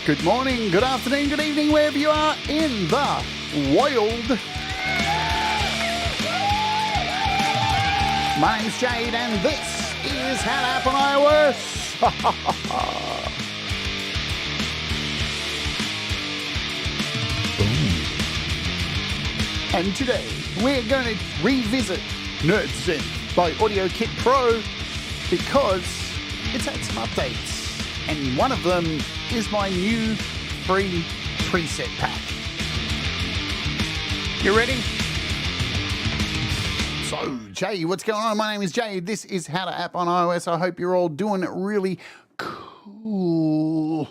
Good morning, good afternoon, good evening, wherever you are in the world. My name's Jade, and this is How to App on iOS. And today, we're going to revisit Nerd Synth by Audiokit Pro because it's had some updates. And one of them is my new free preset pack. You ready? So, Jade, what's going on? My name is Jade. This is How to App on iOS. I hope you're all doing it really cool.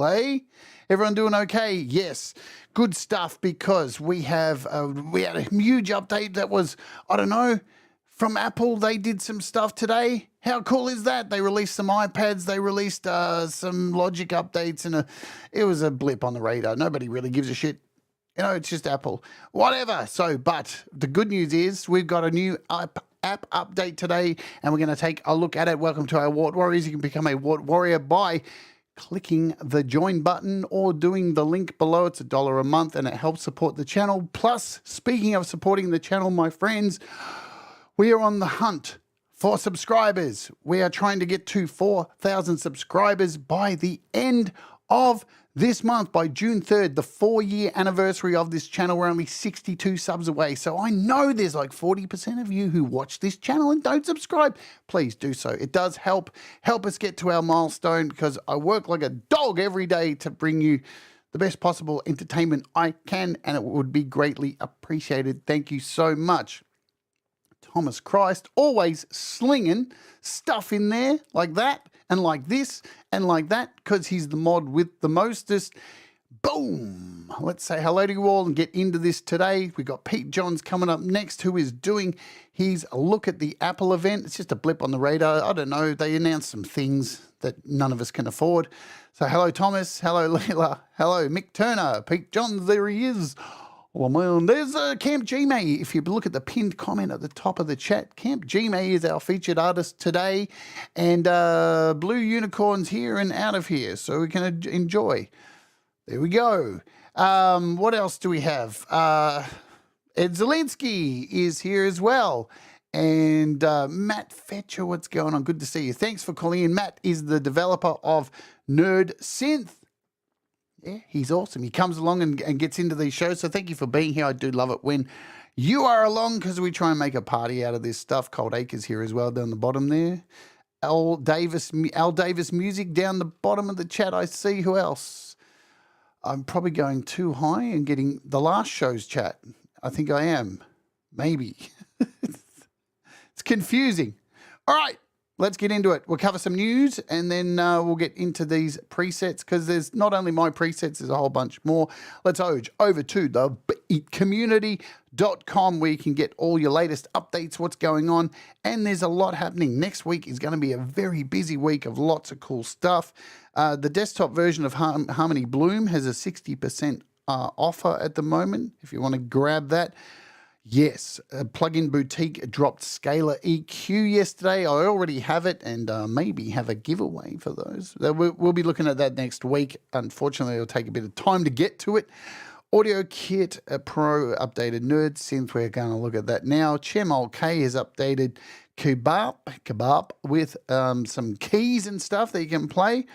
Hey? Everyone doing okay? Yes. Good stuff, because we had a huge update that was, I don't know, from Apple. They did some stuff today. How cool is that? They released some iPads. They released some Logic updates, and it was a blip on the radar. Nobody really gives a shit. You know, it's just Apple. Whatever. So, but the good news is we've got a new app update today, and we're going to take a look at it. Welcome to our Wart Warriors. You can become a Wart Warrior by clicking the join button or doing the link below. It's $1 a month, and it helps support the channel. Plus, speaking of supporting the channel, my friends, we are on the hunt for subscribers. We are trying to get to 4,000 subscribers by the end of this month, by June 3rd, the 4-year anniversary of this channel. We're only 62 subs away. So I know there's like 40% of you who watch this channel and don't subscribe. Please do so. It does help us get to our milestone, because I work like a dog every day to bring you the best possible entertainment I can, and it would be greatly appreciated. Thank you so much. Thomas Christ, always slinging stuff in there like that and like this and like that, because he's the mod with the mostest. Boom. Let's say hello to you all and get into this today. We've got Pete Johns coming up next, who is doing his look at the Apple event. It's just a blip on the radar. I don't know. They announced some things that none of us can afford. So hello, Thomas. Hello, Leila. Hello, Mick Turner. Pete Johns, there he is. Oh man, there's Camp Gmay. If you look at the pinned comment at the top of the chat, Camp Gmay is our featured artist today, and Blue Unicorn's here and out of here, so we can enjoy. There we go. What else do we have? Ed Zielinski is here as well, and Matt Fetcher. What's going on? Good to see you. Thanks for calling in. Matt is the developer of Nerd Synth. Yeah, he's awesome. He comes along and gets into these shows. So thank you for being here. I do love it when you are along, because we try and make a party out of this stuff. Cold Acres here as well down the bottom there. Al Davis Music down the bottom of the chat. I see. Who else? I'm probably going too high and getting the last show's chat. I think I am. Maybe. It's confusing. All right. Let's get into it. We'll cover some news, and then we'll get into these presets, because there's not only my presets, there's a whole bunch more. Let's over to the community.com, where you can get all your latest updates, what's going on, and there's a lot happening. Next week is going to be a very busy week of lots of cool stuff. The desktop version of Harmony Bloom has a 60% offer at the moment, if you want to grab that. Yes, Plugin Boutique dropped Scalar EQ yesterday. I already have it, and maybe have a giveaway for those. We'll be looking at that next week. Unfortunately, it'll take a bit of time to get to it. Audiokit Pro updated Nerd Synth. We're going to look at that now. Chemol K has updated Kebab with some keys and stuff that you can play.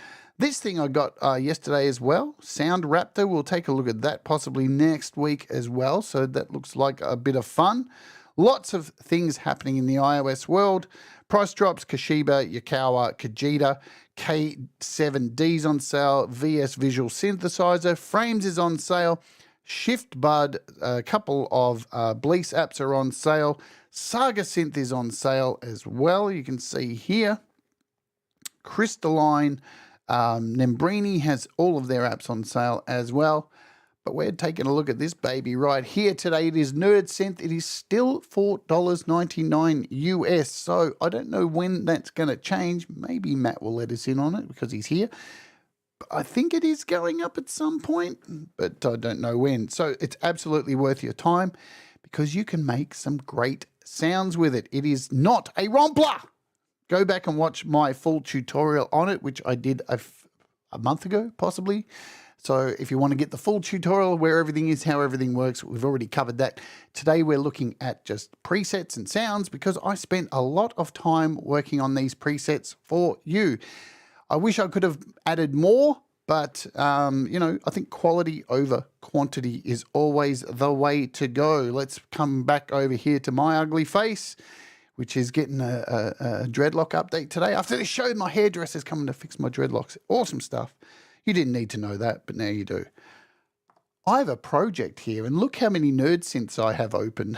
This thing I got yesterday as well, Sound Raptor. We'll take a look at that possibly next week as well. So that looks like a bit of fun. Lots of things happening in the iOS world. Price drops, Kashiba, Yokawa, Kajita, K7D's on sale, VS Visual Synthesizer, Frames is on sale, Shift Bud, a couple of Bleece apps are on sale, Saga Synth is on sale as well. You can see here, Crystalline, Nembrini has all of their apps on sale as well. But we're taking a look at this baby right here today. It is Nerd Synth. It is still $4.99 US. So I don't know when that's going to change. Maybe Matt will let us in on it because he's here. I think it is going up at some point, but I don't know when. So it's absolutely worth your time because you can make some great sounds with it. It is not a ROMpler. Go back and watch my full tutorial on it, which I did a month ago, possibly. So if you want to get the full tutorial where everything is, how everything works, we've already covered that. Today we're looking at just presets and sounds because I spent a lot of time working on these presets for you. I wish I could have added more, but you know, I think quality over quantity is always the way to go. Let's come back over here to my ugly face, which is getting a dreadlock update today. After this show, my hairdresser's coming to fix my dreadlocks. Awesome stuff. You didn't need to know that, but now you do. I have a project here, and look how many Nerd Synths I have open.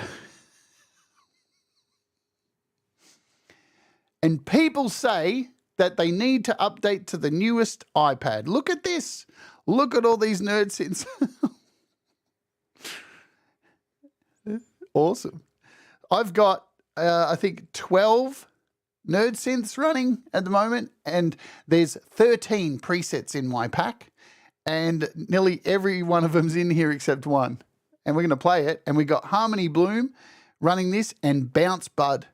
And people say that they need to update to the newest iPad. Look at this. Look at all these Nerd Synths. Awesome. I've got, I think, 12 Nerd Synths running at the moment, and there's 13 presets in my pack, and nearly every one of them's in here except one. And we're going to play it, and we got Harmony Bloom running this and Bounce Bud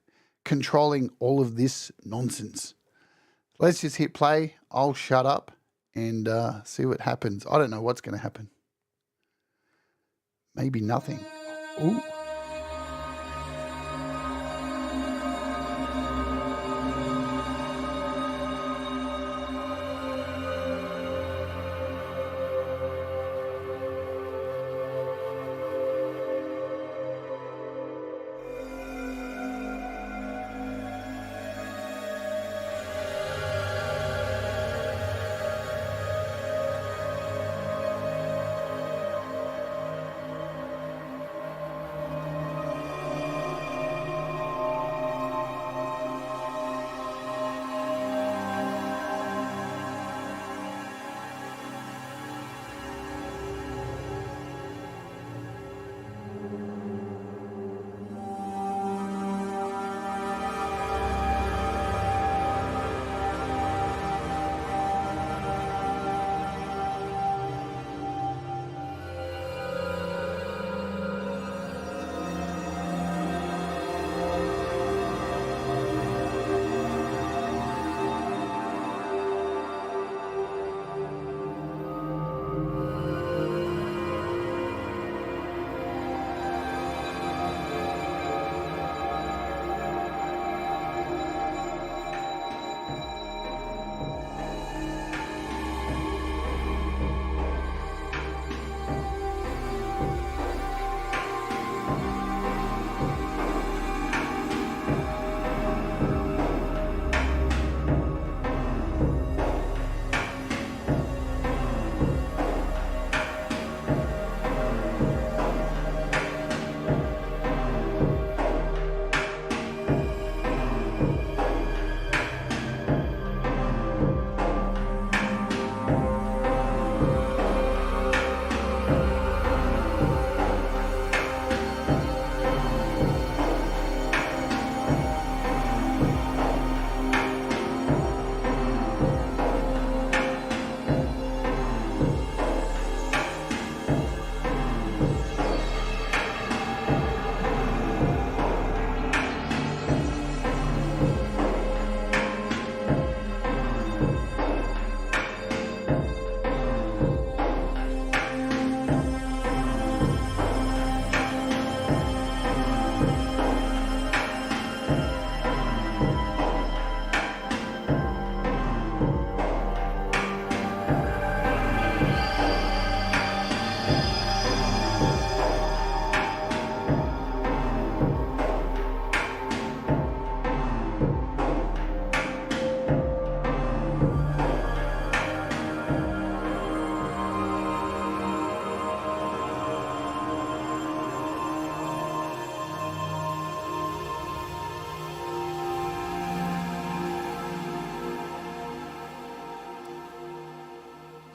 controlling all of this nonsense. Let's just hit play. I'll shut up and see what happens. I don't know what's going to happen. Maybe nothing. Ooh.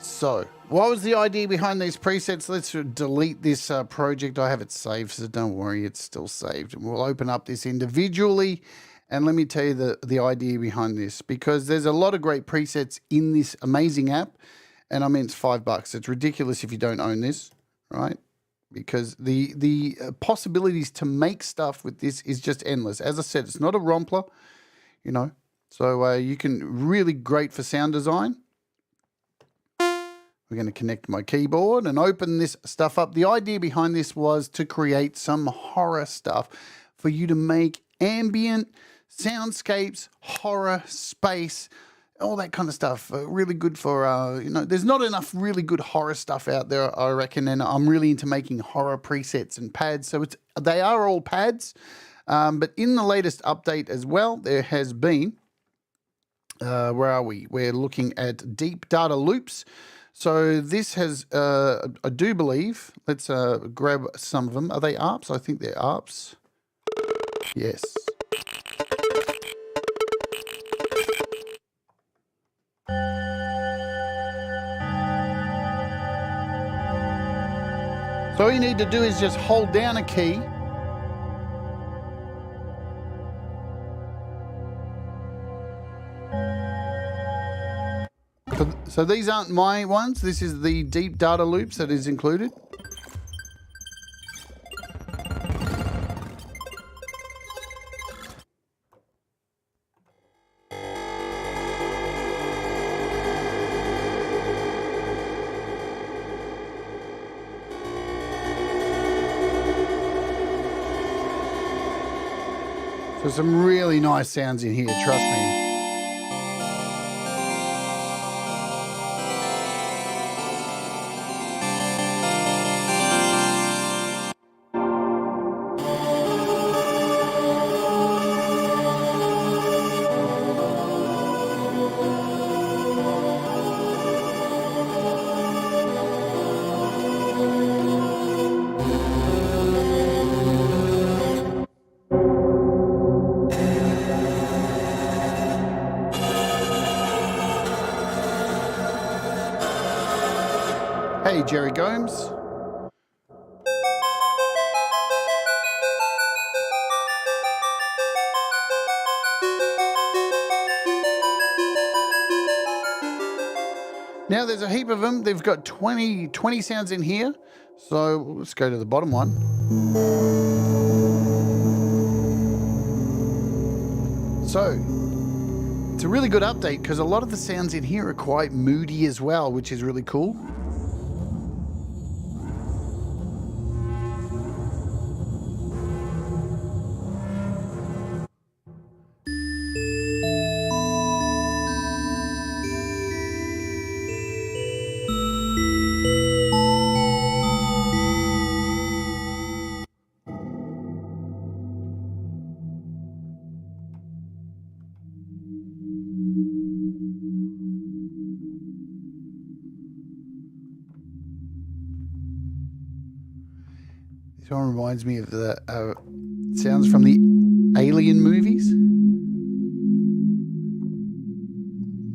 So, what was the idea behind these presets? Let's delete this project. I have it saved, so don't worry, it's still saved. And we'll open up this individually, and let me tell you the idea behind this, because there's a lot of great presets in this amazing app, and I mean, it's $5. It's ridiculous if you don't own this, right? Because the possibilities to make stuff with this is just endless. As I said, it's not a ROMpler, you know, so you can really great for sound design. We're going to connect my keyboard and open this stuff up. The idea behind this was to create some horror stuff for you to make ambient soundscapes, horror, space, all that kind of stuff. Really good for, there's not enough really good horror stuff out there, I reckon, and I'm really into making horror presets and pads. So they are all pads, but in the latest update as well, there has been, where are we? We're looking at deep data loops. So this has, I do believe, let's grab some of them. Are they ARPs? I think they're ARPs. Yes. So all you need to do is just hold down a key. So these aren't my ones. This is the deep data loops that is included. So some really nice sounds in here, trust me. Hey, Jerry Gomes. Now there's a heap of them. They've got 20 sounds in here. So let's go to the bottom one. So it's a really good update because a lot of the sounds in here are quite moody as well, which is really cool. This one reminds me of the sounds from the Alien movies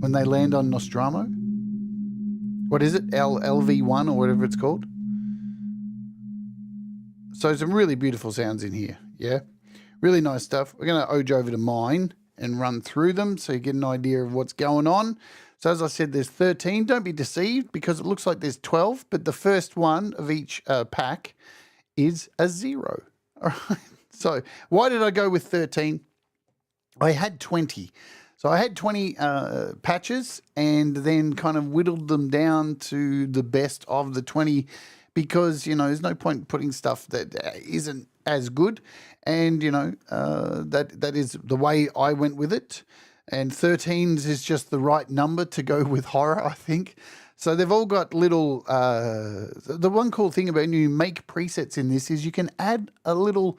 when they land on Nostromo. What is it? LV1 or whatever it's called. So some really beautiful sounds in here. Yeah, really nice stuff. We're going to OJ over to mine and run through them so you get an idea of what's going on. So as I said, there's 13. Don't be deceived because it looks like there's 12, but the first one of each pack is a 0. All right. So why did I go with 13? I had 20. So I had 20 patches and then kind of whittled them down to the best of the 20 because, there's no point putting stuff that isn't as good. And, that is the way I went with it. And 13s is just the right number to go with horror, I think. So they've all got little, the one cool thing about when you make presets in this is you can add a little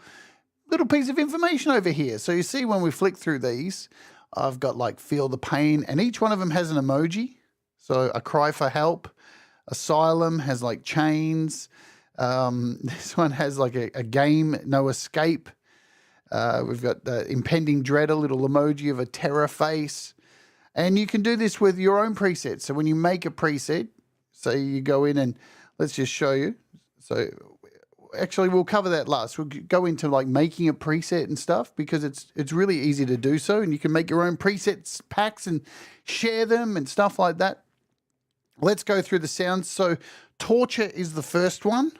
piece of information over here. So you see when we flick through these, I've got like feel the pain and each one of them has an emoji. So a cry for help, asylum has like chains. This one has like a game, no escape. We've got the impending dread, a little emoji of a terror face. And you can do this with your own presets. So when you make a preset, say you go in and let's just show you. So actually we'll cover that last. We'll go into like making a preset and stuff because it's really easy to do so. And you can make your own presets packs and share them and stuff like that. Let's go through the sounds. So torture is the first one.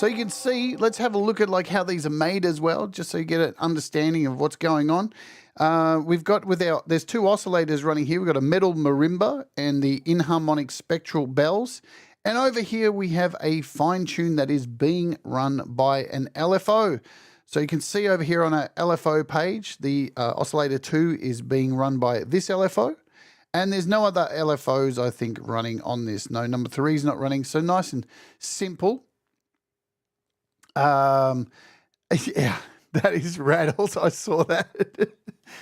So you can see, let's have a look at like how these are made as well, just so you get an understanding of what's going on. We've got there's two oscillators running here. We've got a metal marimba and the inharmonic spectral bells. And over here we have a fine tune that is being run by an LFO. So you can see over here on our LFO page, the Oscillator 2 is being run by this LFO. And there's no other LFOs, I think, running on this. No, number 3 is not running. So nice and simple. Yeah, that is rad. Also, I saw that.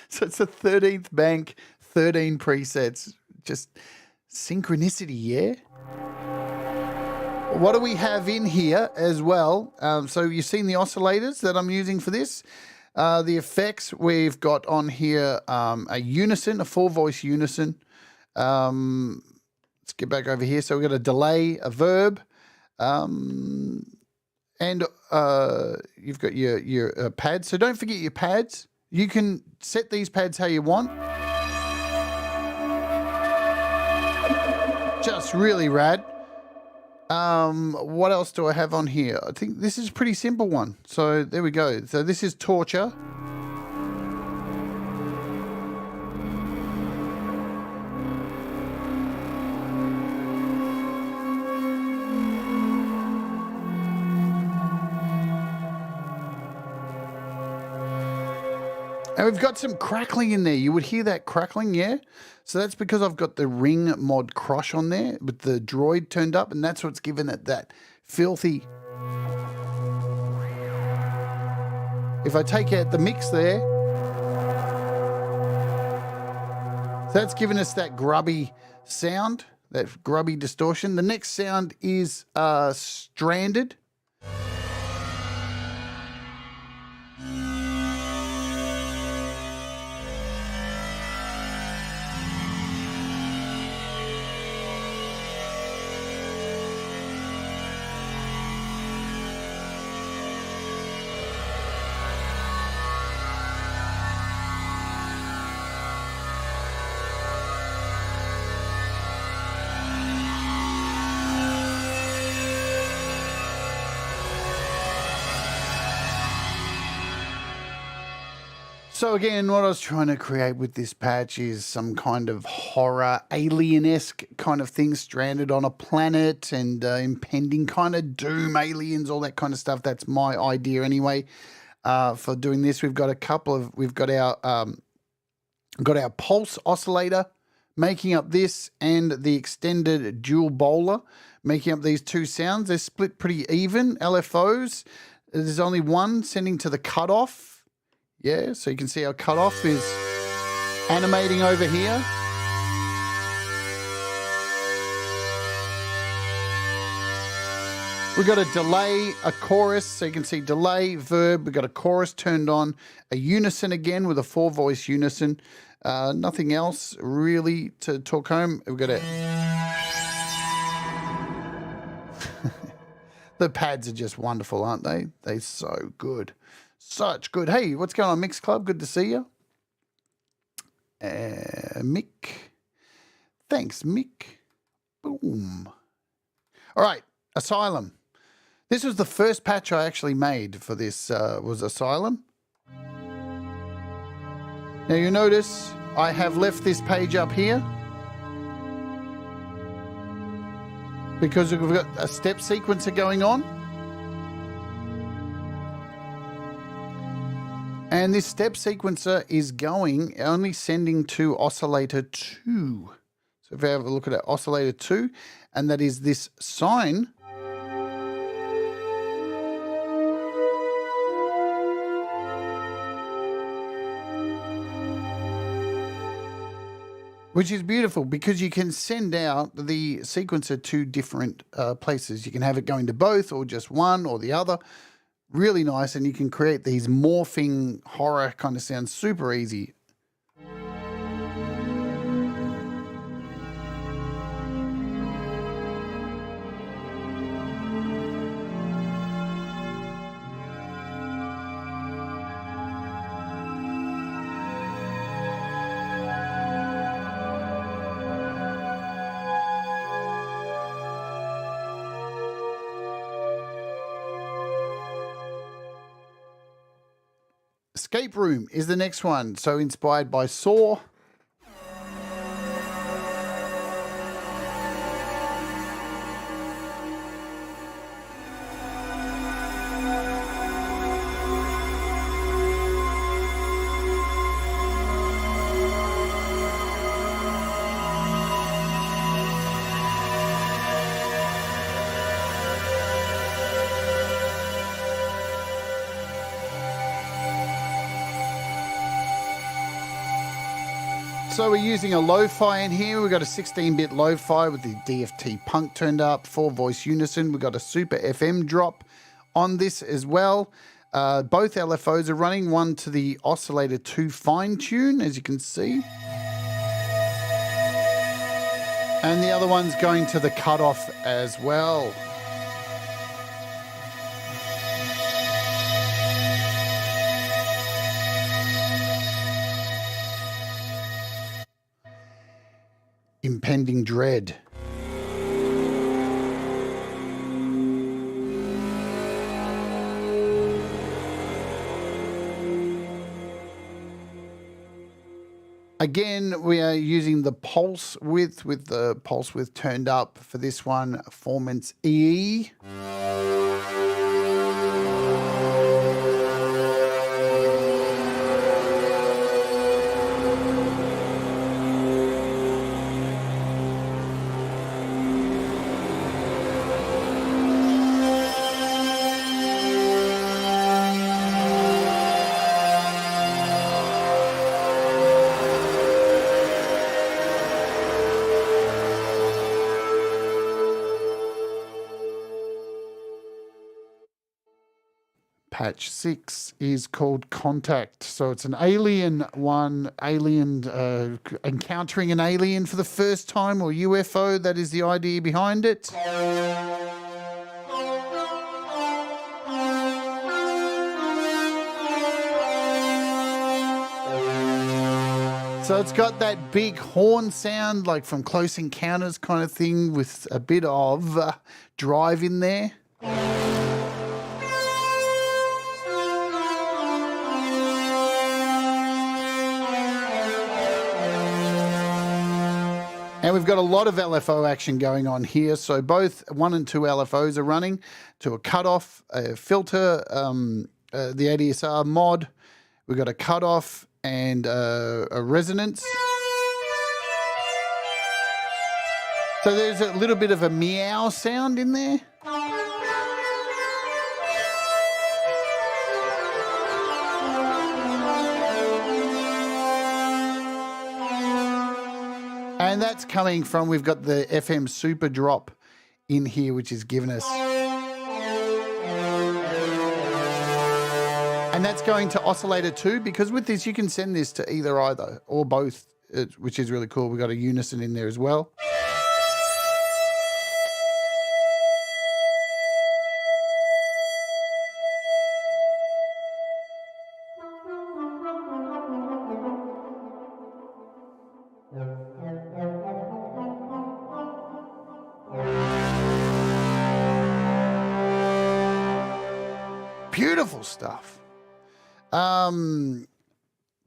So it's a 13th bank, 13 presets. Just synchronicity, yeah? What do we have in here as well? So you've seen the oscillators that I'm using for this. The effects we've got on here, a unison, a 4-voice unison. Let's get back over here. So we've got a delay, a verb, and you've got your pads. So don't forget your pads. You can set these pads how you want. Just really rad. What else do I have on here? I think this is a pretty simple one. So there we go. So this is torture. And we've got some crackling in there. You would hear that crackling, yeah? So that's because I've got the ring mod crush on there with the droid turned up, and that's what's given it that filthy. If I take out the mix there, that's given us that grubby sound, that grubby distortion. The next sound is stranded. So again, what I was trying to create with this patch is some kind of horror, alien-esque kind of thing stranded on a planet and impending kind of doom, aliens, all that kind of stuff. That's my idea anyway for doing this. We've got our pulse oscillator making up this and the extended dual bowler making up these two sounds. They're split pretty even, LFOs. There's only one sending to the cutoff. Yeah, so you can see our cutoff is animating over here. We've got a delay, a chorus, so you can see delay, verb. We've got a chorus turned on, a unison again with a 4-voice unison. Nothing else really to talk home. We've got a... The pads are just wonderful, aren't they? They're so good. Such good. Hey, what's going on, Mix Club? Good to see you. Mick. Thanks, Mick. Boom. All right, Asylum. This was the first patch I actually made for this, was Asylum. Now you notice I have left this page up here because we've got a step sequencer going on. And this step sequencer is only sending to Oscillator 2. So if we have a look at our Oscillator 2, and that is this sine. Which is beautiful because you can send out the sequencer to different places. You can have it going to both or just one or the other. Really nice, and you can create these morphing horror kind of sounds super easy. Escape Room is the next one. So inspired by Saw. So we're using a lo-fi in here. We've got a 16-bit lo-fi with the DFT punk turned up, 4-voice unison. We've got a super FM drop on this as well. Both LFOs are running, one to the Oscillator 2 fine tune, as you can see. And the other one's going to the cutoff as well. Impending Dread. Again, we are using the pulse width with the pulse width turned up for this one, Performance EE. Patch 6 is called Contact. So it's an alien one, encountering an alien for the first time, or UFO. That is the idea behind it. So it's got that big horn sound, like from Close Encounters kind of thing, with a bit of drive in there. And we've got a lot of LFO action going on here. So both 1 and 2 LFOs are running to a cutoff, a filter, the ADSR mod. We've got a cutoff and a resonance. So there's a little bit of a meow sound in there. And that's coming from, we've got the FM Super Drop in here, which is giving us. And that's going to Oscillator 2, because with this you can send this to either or both, which is really cool. We've got a unison in there as well. Beautiful stuff.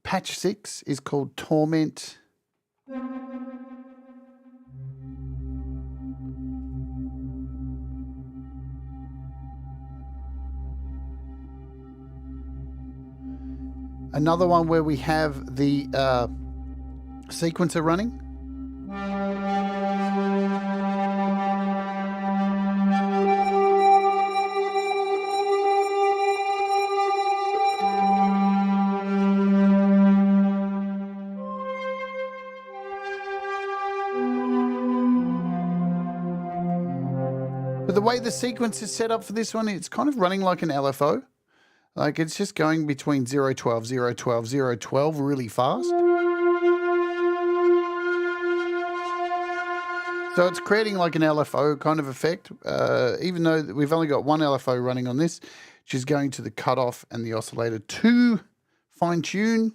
Patch 6 is called Torment. Another one where we have the sequencer running. But the way the sequence is set up for this one, it's kind of running like an LFO. Like it's just going between 012, 012, 012 really fast. So it's creating like an LFO kind of effect, even though we've only got one LFO running on this, which is going to the cutoff and the Oscillator 2 fine tune.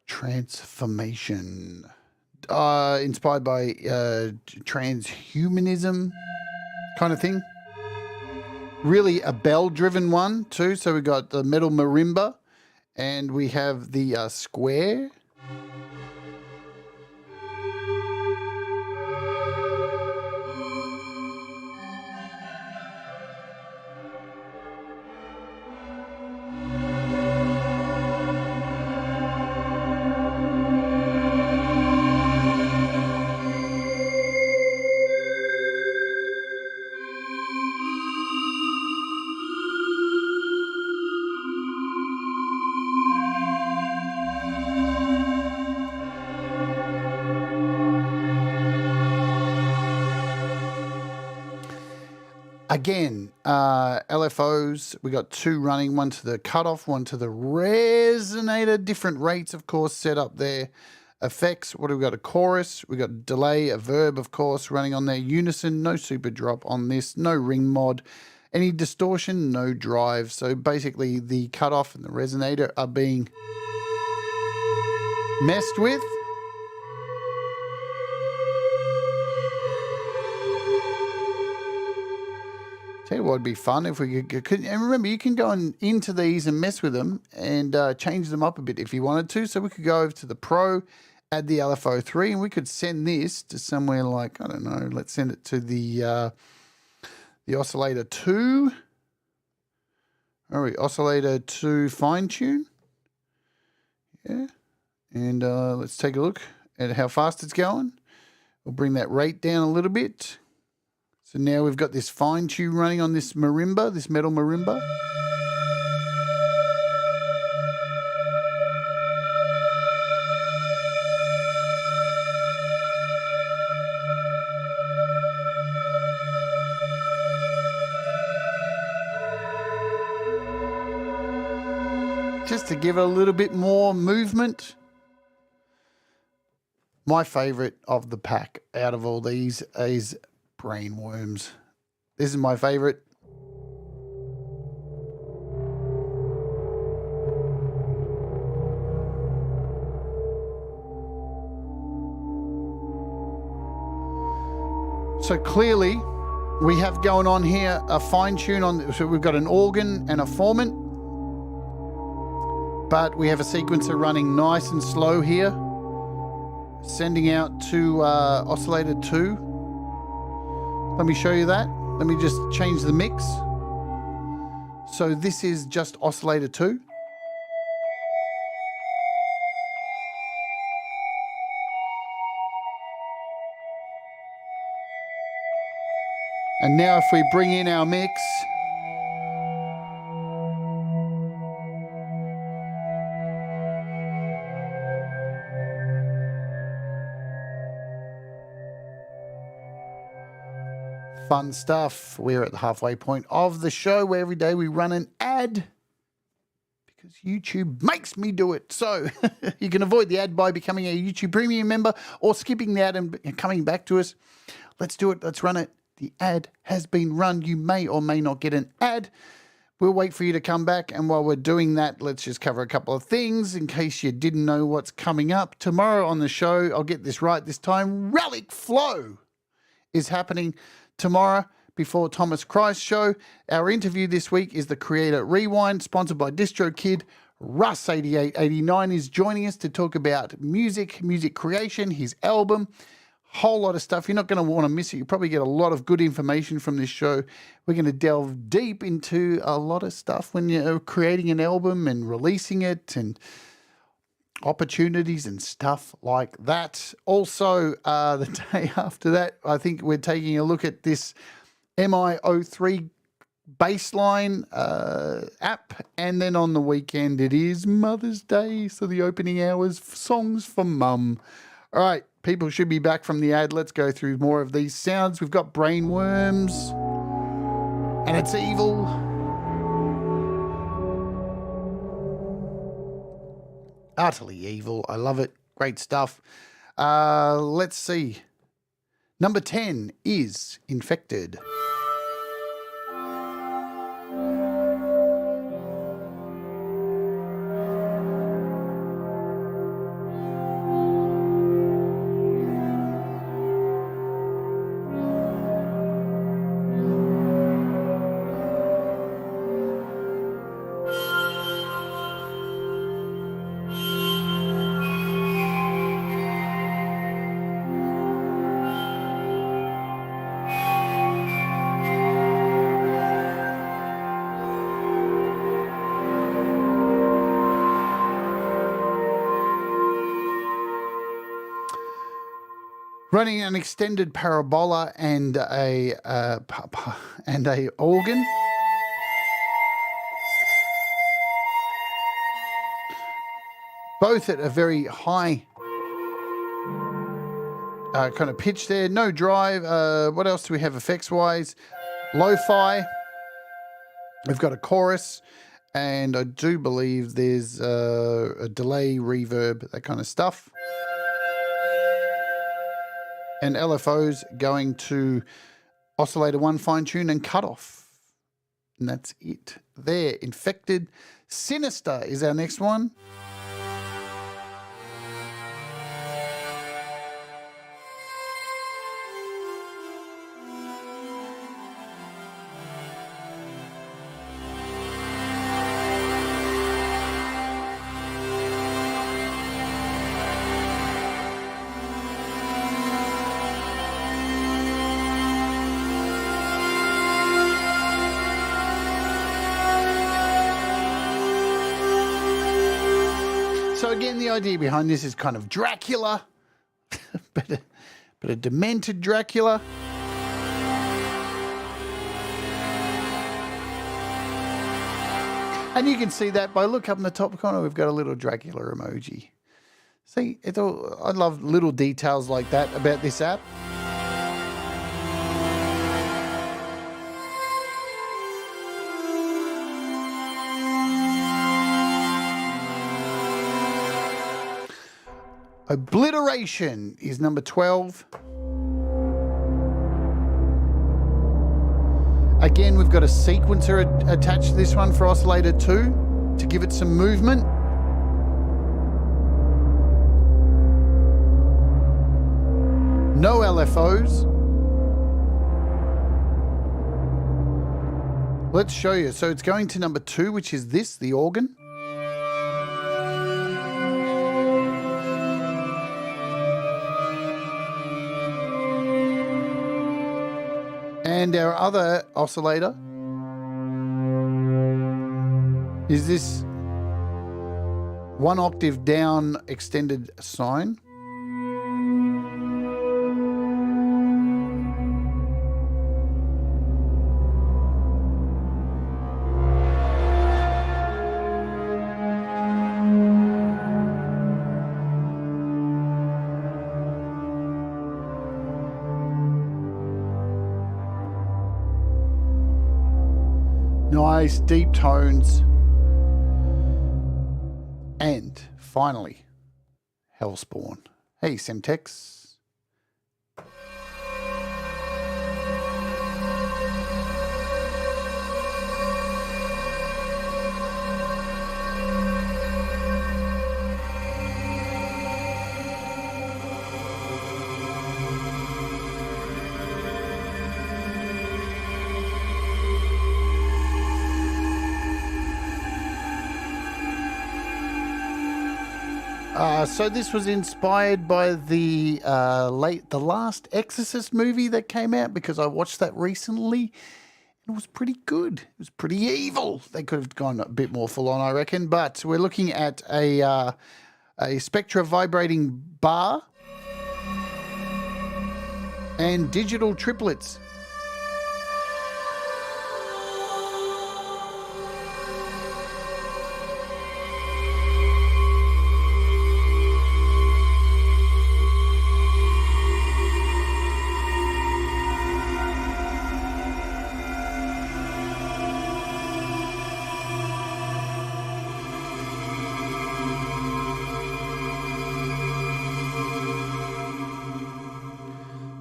Transformation. inspired by transhumanism kind of thing. Really a bell-driven one too. So we got the metal marimba, and we have the square. Again, LFOs, we got two running, one to the cutoff, one to the resonator, different rates, of course, set up there. Effects, what have we got? A chorus, we got delay, a verb, of course, running on there. Unison, no super drop on this, no ring mod. Any distortion, no drive. So basically the cutoff and the resonator are being messed with. Tell you what would be fun if we could, and remember, you can go into these and mess with them and change them up a bit if you wanted to. So we could go over to the Pro, add the LFO3, and we could send this to somewhere like, I don't know, let's send it to the Oscillator 2. All right, Oscillator 2 fine tune. Yeah, and let's take a look at how fast it's going. We'll bring that rate down a little bit. So now we've got this fine tune running on this marimba, this metal marimba. Just to give it a little bit more movement. My favorite of the pack out of all these is Brainworms. This is my favorite. So clearly we have going on here a fine tune on, so we've got an organ and a formant, but we have a sequencer running nice and slow here, sending out to Oscillator 2. Let me show you that. Let me just change the mix. So this is just Oscillator 2. And now if we bring in our mix, fun stuff. We're at the halfway point of the show where every day we run an ad because YouTube makes me do it. So you can avoid the ad by becoming a YouTube Premium member or skipping the ad and coming back to us. Let's do it. Let's run it. The ad has been run. You may or may not get an ad. We'll wait for you to come back. And while we're doing that, let's just cover a couple of things in case you didn't know what's coming up. Tomorrow on the show, I'll get this right this time, Relic Flow is happening tomorrow before Thomas Christ's show. Our interview this week is the Creator Rewind, sponsored by DistroKid. Russ8889 is joining us to talk about music creation, his album, whole lot of stuff. You're not going to want to miss it. You probably get a lot of good information from this show. We're going to delve deep into a lot of stuff when you're creating an album and releasing it and opportunities and stuff like that. Also, the day after that, I think we're taking a look at this MI03 baseline app. And then on the weekend, it is Mother's Day. So the opening hours, songs for mum. All right, people should be back from the ad. Let's go through more of these sounds. We've got Brainworms, and it's evil. Utterly evil. I love it. Great stuff. Let's see. Number 10 is Infected. Running an extended parabola and a organ. Both at a very high kind of pitch there. No drive. What else do we have effects-wise? Lo-fi. We've got a chorus. And I do believe there's a delay, reverb, that kind of stuff. And LFOs going to Oscillator 1, fine tune and cut off. And that's it there. Infected. Sinister is our next one. So again, the idea behind this is kind of Dracula, but a demented Dracula. And you can see that by look up in the top corner, we've got a little Dracula emoji. See, it's all, I love little details like that about this app. Obliteration is number 12. Again, we've got a sequencer attached to this one for Oscillator 2 to give it some movement. No LFOs. Let's show you. So it's going to number 2, which is this, the organ. And our other oscillator is this 1 octave down extended sine. Nice deep tones. And finally, Hellspawn. Hey, Semtex. So this was inspired by the last Exorcist movie that came out, because I watched that recently. It was pretty good. It was pretty evil. They could have gone a bit more full on, I reckon. But we're looking at a Spectra vibrating bar and digital triplets.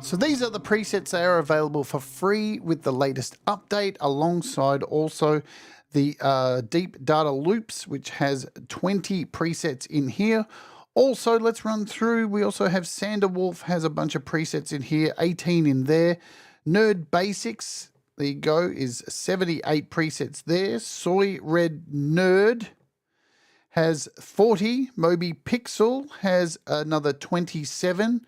So these are the presets. They are available for free with the latest update, alongside also the deep data loops, which has 20 presets in here. Also, let's run through. We also have Sanderwolf has a bunch of presets in here, 18 in there. Nerd Basics, there you go, is 78 presets there. Soy Red Nerd has 40. Moby Pixel has another 27.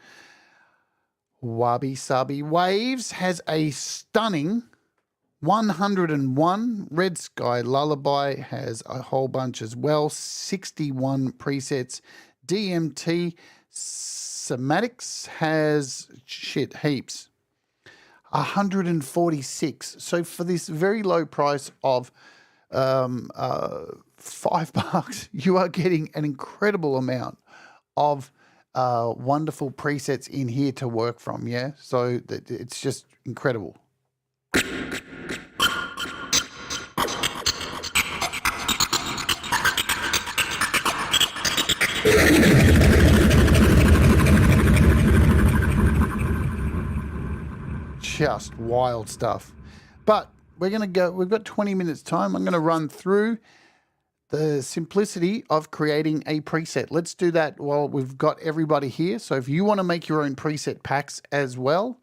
Wabi Sabi Waves has a stunning 101. Red Sky Lullaby has a whole bunch as well, 61 presets. DMT Somatics has shit heaps. 146. So for this very low price of $5, you are getting an incredible amount of wonderful presets in here to work from. Yeah, so it's just incredible. Just wild stuff. But we're going to go, we've got 20 minutes time. I'm going to run through the simplicity of creating a preset. Let's do that while we've got everybody here. So if you want to make your own preset packs as well,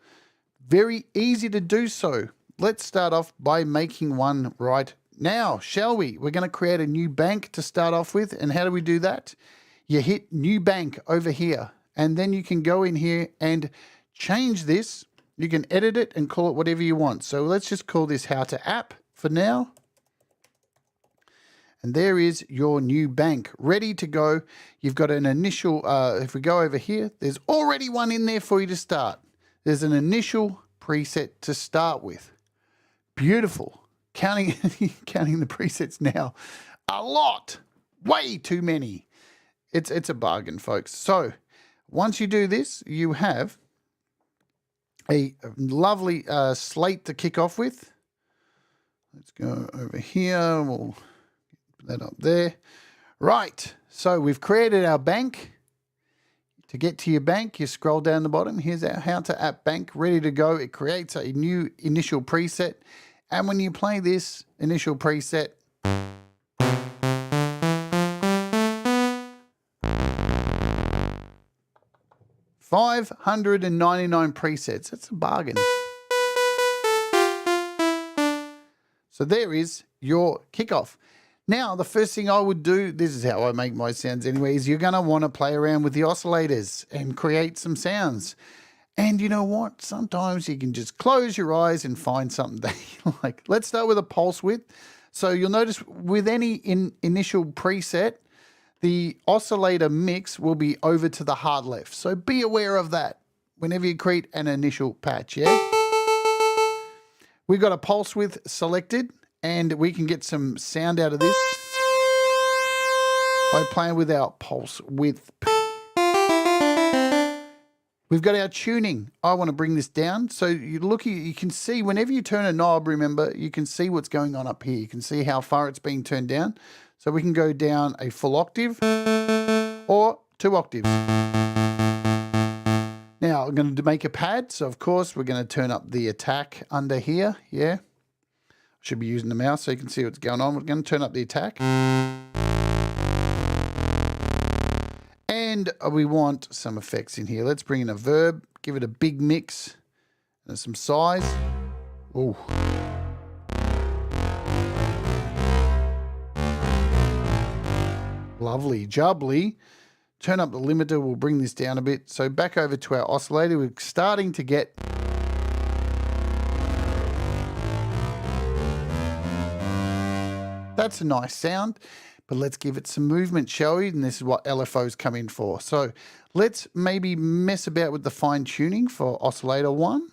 very easy to do so. Let's start off by making one right now, shall we? We're going to create a new bank to start off with. And how do we do that? You hit new bank over here, and then you can go in here and change this. You can edit it and call it whatever you want. So let's just call this how to app for now. And there is your new bank ready to go. You've got an initial, if we go over here, there's already one in there for you to start. There's an initial preset to start with. Beautiful. Counting the presets now. A lot. Way too many. It's a bargain, folks. So once you do this, you have a lovely slate to kick off with. Let's go over here. We'll put that up there. Right. So we've created our bank. To get to your bank, you scroll down the bottom. Here's our how to app bank ready to go. It creates a new initial preset. And when you play this initial preset, $599 presets. That's a bargain. So there is your kickoff. Now, the first thing I would do, this is how I make my sounds anyway, is you're going to want to play around with the oscillators and create some sounds. And you know what? Sometimes you can just close your eyes and find something that you like. Let's start with a pulse width. So you'll notice with any initial preset, the oscillator mix will be over to the hard left. So be aware of that whenever you create an initial patch, yeah? We've got a pulse width selected, and we can get some sound out of this by playing with our pulse width. We've got our tuning. I want to bring this down. So you can see whenever you turn a knob, remember, you can see what's going on up here. You can see how far it's being turned down. So we can go down a full octave or 2 octaves. Now I'm going to make a pad. So of course we're going to turn up the attack under here. Yeah. I should be using the mouse so you can see what's going on. We're going to turn up the attack. And we want some effects in here. Let's bring in a verb, give it a big mix and some size. Ooh. Lovely jubbly. Turn up the limiter, we'll bring this down a bit. So back over to our oscillator, we're starting to get that's a nice sound, but let's give it some movement, shall we? And this is what LFOs come in for. So let's maybe mess about with the fine tuning for oscillator 1.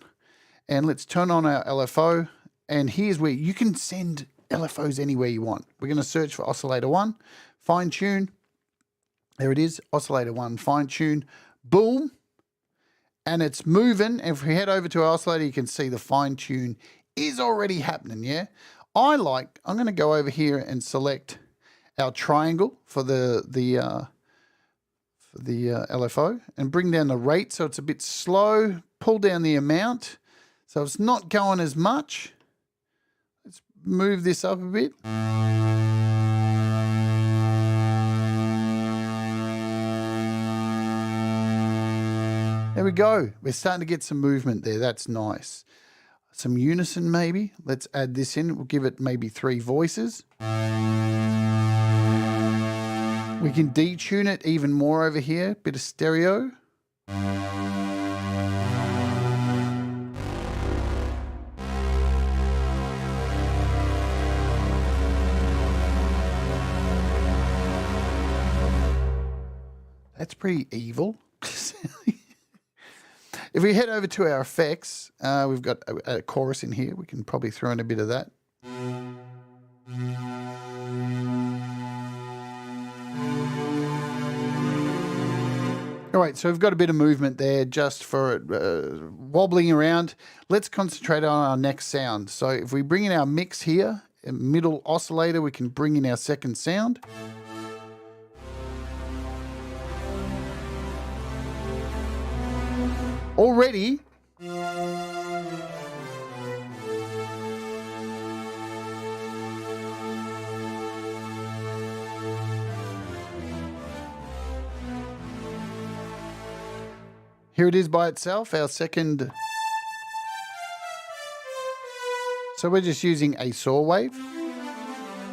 And let's turn on our LFO. And here's where you can send LFOs anywhere you want. We're going to search for oscillator 1, fine tune. There it is, oscillator 1, fine tune, boom. And it's moving. And if we head over to our oscillator, you can see the fine tune is already happening, yeah? I'm going to go over here and select our triangle for the LFO and bring down the rate so it's a bit slow, pull down the amount so it's not going as much. Let's move this up a bit. There we go. We're starting to get some movement there. That's nice. Some unison maybe. Let's add this in. We'll give it maybe 3 voices. We can detune it even more over here. Bit of stereo. That's pretty evil. If we head over to our effects, we've got a chorus in here. We can probably throw in a bit of that. All right, so we've got a bit of movement there just for wobbling around. Let's concentrate on our next sound. So if we bring in our mix here, a middle oscillator, we can bring in our second sound. Already, here it is by itself, our second. So we're just using a saw wave.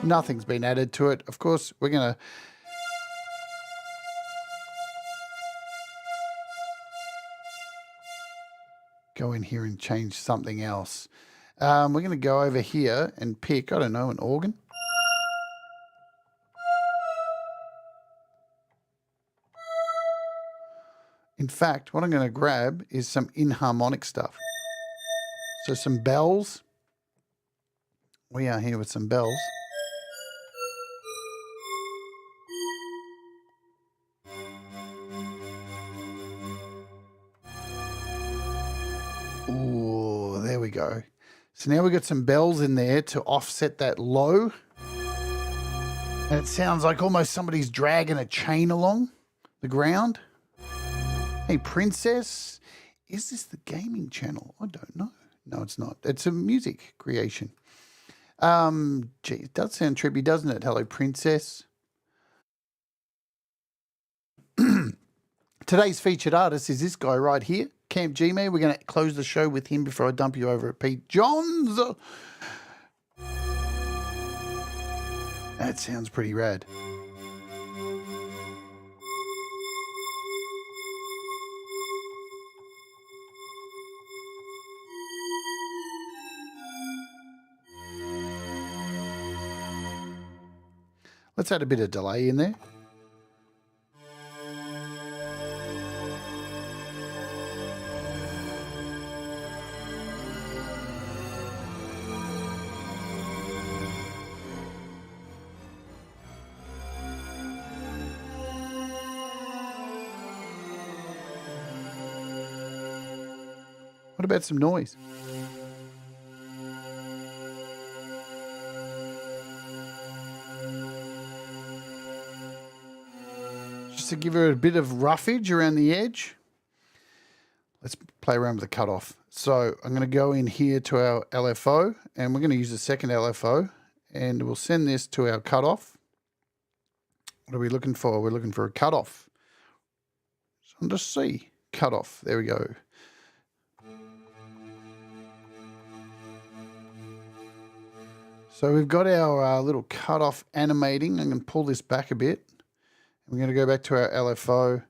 Nothing's been added to it. Of course, we're going to go in here and change something else. We're going to go over here and pick, I don't know, an organ. In fact, what I'm going to grab is some inharmonic stuff. So some bells. We are here with some bells. Ooh, there we go. So now we've got some bells in there to offset that low. And it sounds like almost somebody's dragging a chain along the ground. Hey, Princess, is this the gaming channel? I don't know. No, it's not. It's a music creation. Gee, it does sound trippy, doesn't it? Hello, Princess. Today's featured artist is this guy right here, Camp G-Man. We're going to close the show with him before I dump you over at Pete Johns. That sounds pretty rad. Let's add a bit of delay in there. What about some noise? Just to give her a bit of roughage around the edge. Let's play around with the cutoff. So I'm going to go in here to our LFO, and we're going to use the second LFO, and we'll send this to our cutoff. What are we looking for? We're looking for a cutoff. It's under C, cutoff. There we go. So we've got our little cutoff animating. I'm going to pull this back a bit. We're going to go back to our LFO,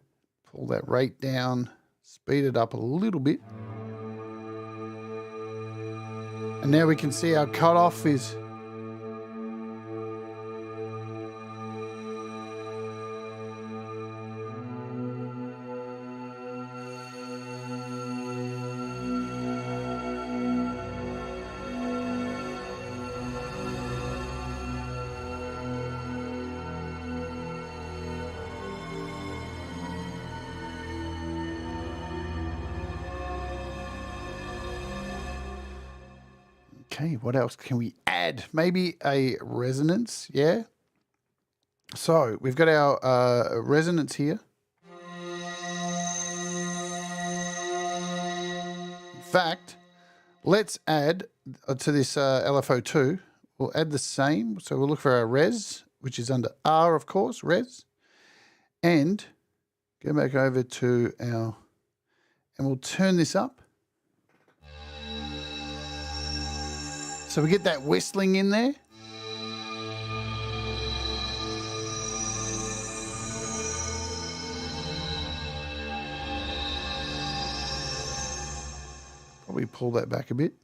pull that rate down, speed it up a little bit. And now we can see our cutoff is okay, what else can we add? Maybe a resonance, yeah? So we've got our resonance here. In fact, let's add to this LFO2, we'll add the same. So we'll look for our res, which is under R, of course, res. And go back over to our, and we'll turn this up. So we get that whistling in there. Probably pull that back a bit.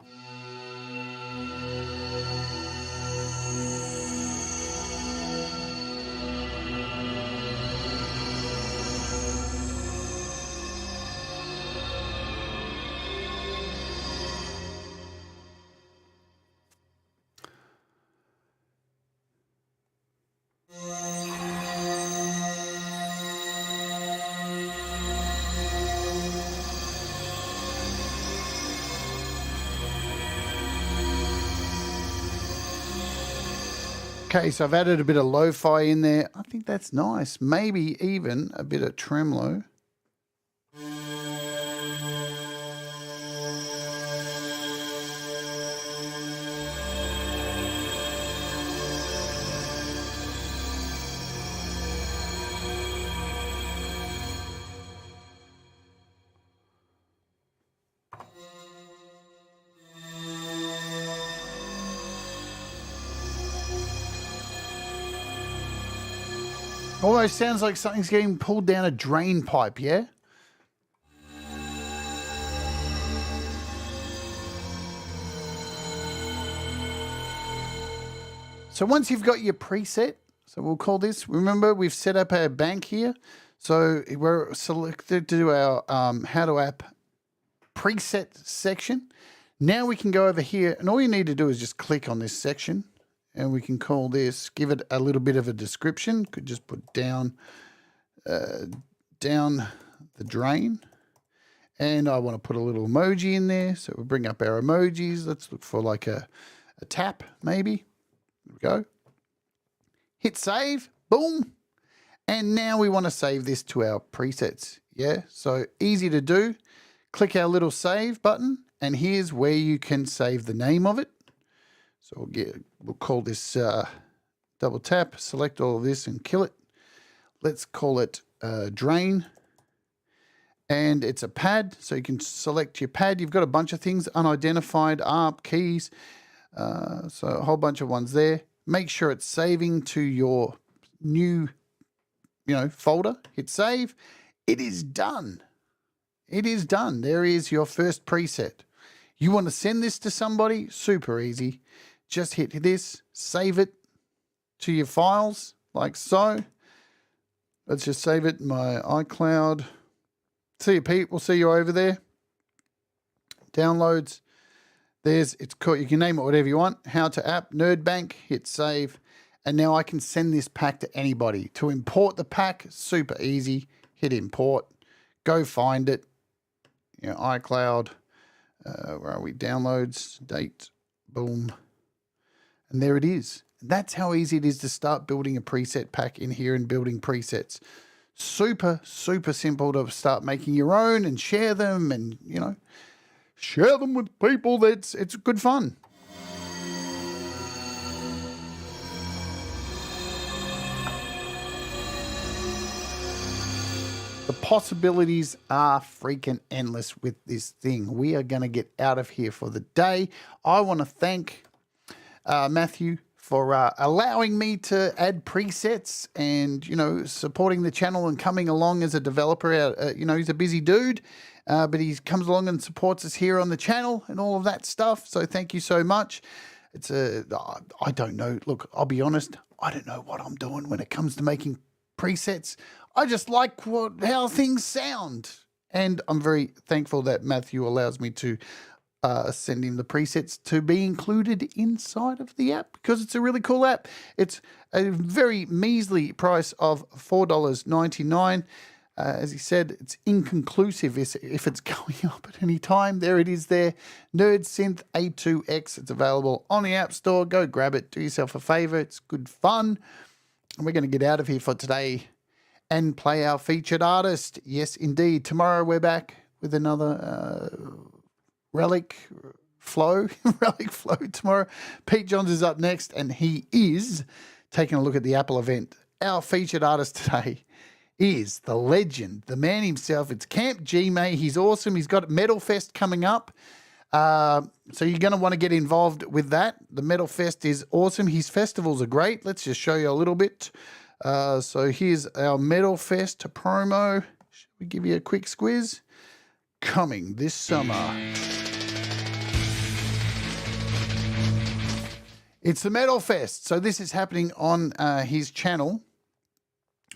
Okay, so I've added a bit of lo-fi in there. I think that's nice. Maybe even a bit of tremolo. Almost sounds like something's getting pulled down a drain pipe, yeah? So once you've got your preset, so we'll call this, remember we've set up our bank here. So we're selected to do our How to App preset section. Now we can go over here and all you need to do is just click on this section. And we can call this, give it a little bit of a description. Could just put down the drain. And I want to put a little emoji in there. So we'll bring up our emojis. Let's look for like a tap, maybe. There we go. Hit save. Boom. And now we want to save this to our presets. Yeah, so easy to do. Click our little save button. And here's where you can save the name of it. So we'll call this double tap, select all of this and kill it. Let's call it drain. And it's a pad, so you can select your pad. You've got a bunch of things, unidentified, ARP, keys, so a whole bunch of ones there. Make sure it's saving to your new, folder. Hit save. It is done. It is done. There is your first preset. You want to send this to somebody? Super easy. Just hit this, save it to your files, like so. Let's just save it in my iCloud. See you, Pete. We'll see you over there. Downloads. It's called, you can name it whatever you want. How to App, Nerd Bank, hit save. And now I can send this pack to anybody. To import the pack, super easy. Hit import. Go find it. iCloud. Where are we? Downloads, date, boom. And there it is. That's how easy it is to start building a preset pack in here and building presets. Super, super simple to start making your own and share them and, share them with people. It's good fun. The possibilities are freaking endless with this thing. We are going to get out of here for the day. I want to thank Matthew for allowing me to add presets and, supporting the channel and coming along as a developer. He's a busy dude, but he comes along and supports us here on the channel and all of that stuff. So thank you so much. I don't know. Look, I'll be honest. I don't know what I'm doing when it comes to making presets. I just like how things sound. And I'm very thankful that Matthew allows me to send him the presets to be included inside of the app because it's a really cool app. It's a very measly price of $4.99. As he said, it's inconclusive if it's going up at any time. There it is there. Nerd Synth A2X. It's available on the App Store. Go grab it. Do yourself a favor. It's good fun. And we're going to get out of here for today and play our featured artist. Yes, indeed. Tomorrow we're back with another Relic Flow tomorrow. Pete Johns is up next, and he is taking a look at the Apple event. Our featured artist today is the legend, the man himself. It's Camp G-May. He's awesome. He's got Metal Fest coming up. So you're going to want to get involved with that. The Metal Fest is awesome. His festivals are great. Let's just show you a little bit. So here's our Metal Fest promo. Should we give you a quick squiz? Coming this summer. It's the Metal Fest. So this is happening on his channel.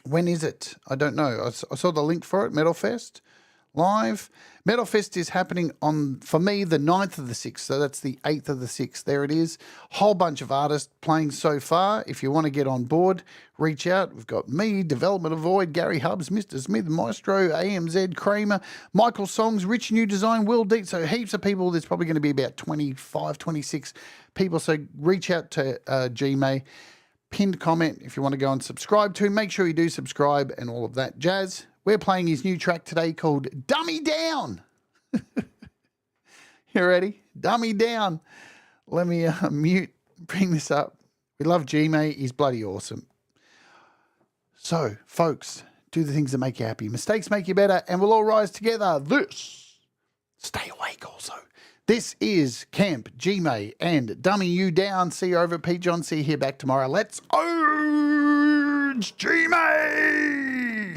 When is it? I don't know. I saw the link for it, Metal Fest live. Metal Fest is happening on, for me, the 9th of the 6th. So that's the 8th of the 6th. There it is. Whole bunch of artists playing so far. If you want to get on board, reach out. We've got me, Development of Void, Gary Hubbs, Mr. Smith, Maestro, AMZ, Kramer, Michael Songs, Rich New Design, Will Deep. So heaps of people. There's probably going to be about 25, 26 people. So reach out to G-May. pinned comment if you want to go and subscribe to. Make sure you do subscribe and all of that jazz. We're playing his new track today called Dummy Down. You ready? Dummy Down. Let me bring this up. We love G, mate. He's bloody awesome. So, folks, do the things that make you happy. Mistakes make you better, and we'll all rise together. Stay awake also. This is Camp G-May and Dummy You Down. See you over at Pete John. See you here back tomorrow. Let's urge G-May!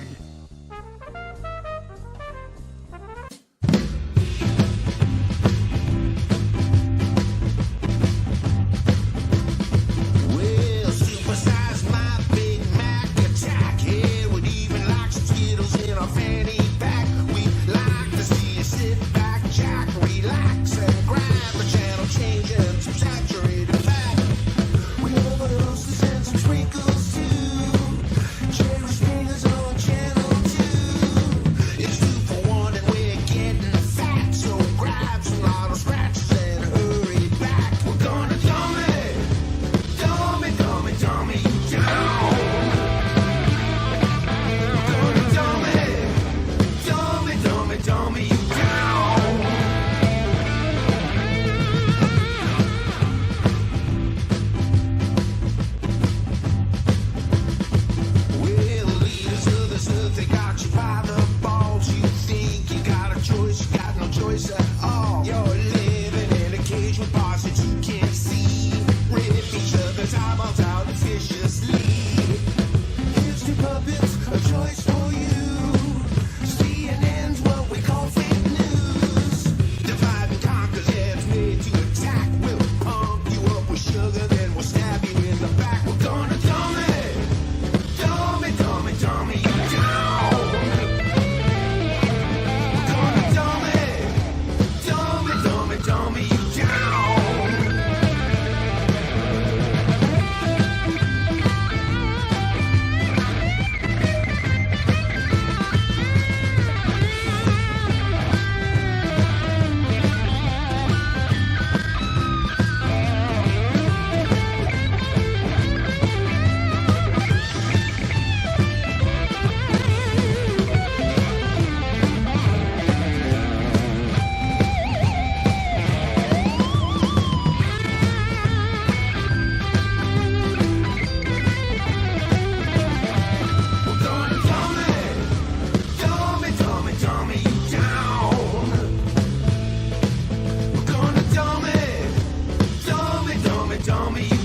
Dummy